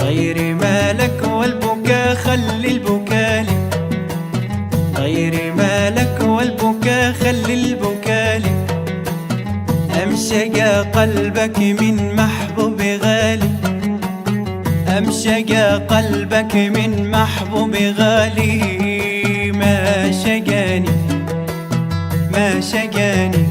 غيري مالك والبكا خلي البكا لي، غيري مالك والبكا خلي البكا لي. أمشق قلبك من محبوب غالي، أمشق قلبك من محبوب غالي. ما شقاني ما شقاني.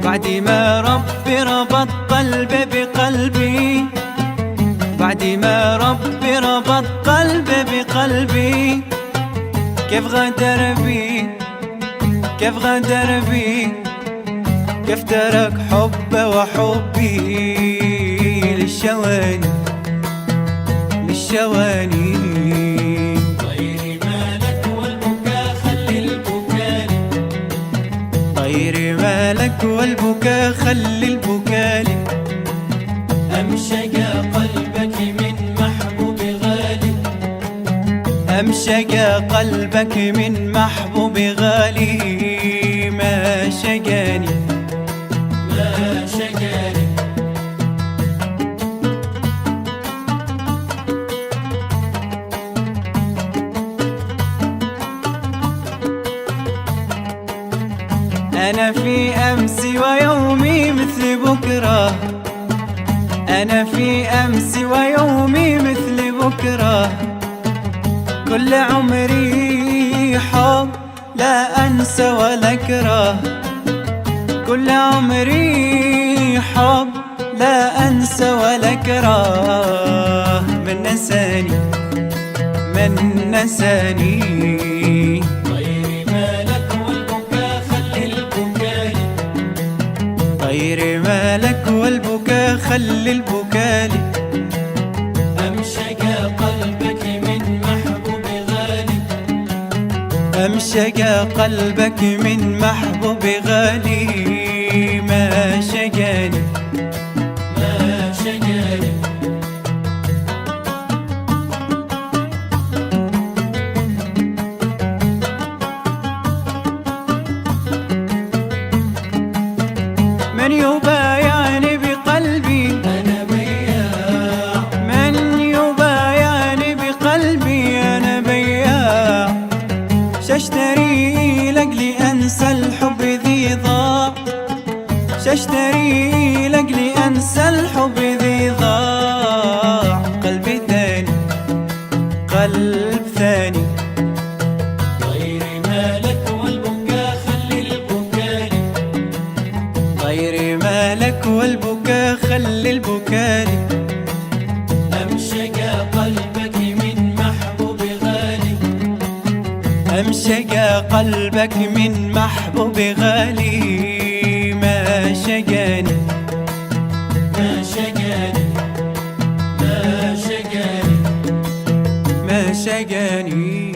بعد ما ربي ربط قلبي بقلبي، بعد ما ربي ربط قلبي بقلبي. كيف غدر بي كيف غدر بي، كيف ترك حبه وحبي للشواني للشواني. غيري مالك والبكا خلي البكا لي، غيري مالك والبكا خلي البكا لي. أمشق قلبك من محبوب غالي، أمشق قلبك من محبوب غالي. ما شقاني ما شقاني. أنا في أمسي ويومي مثل بكرة، أنا في أمسي ويومي مثل بكرة. كل عمري حب لا أنسى ولا أكره، كل عمري حب لا أنسى ولا أكره. من نساني من نساني. غيري مالك والبكا خلي البكا لي، غيري مالك والبكا خلي البكا لي. أمشق قلبك من محبوب غالي، أمشق قلبك من محبوب غالي. ما شقاني ما شقاني. من يبايعني بقلبي أنا بياع، من يبايعني بقلبي أنا بياع. شاشتري لأجلي أنسى الحب ذي ضاع، شاشتري لأجلي أنسى الحب ذي ضاع. قلبي ثاني قلب ثاني. غيري مالك والبكا خلي البكا لي، غيري مالك والبكا خلي البكا لي. أمشق قلبك من محبوب غالي، أمشق قلبك من محبوب غالي. ما شقاني ما شقاني ما شقاني. ما شقاني.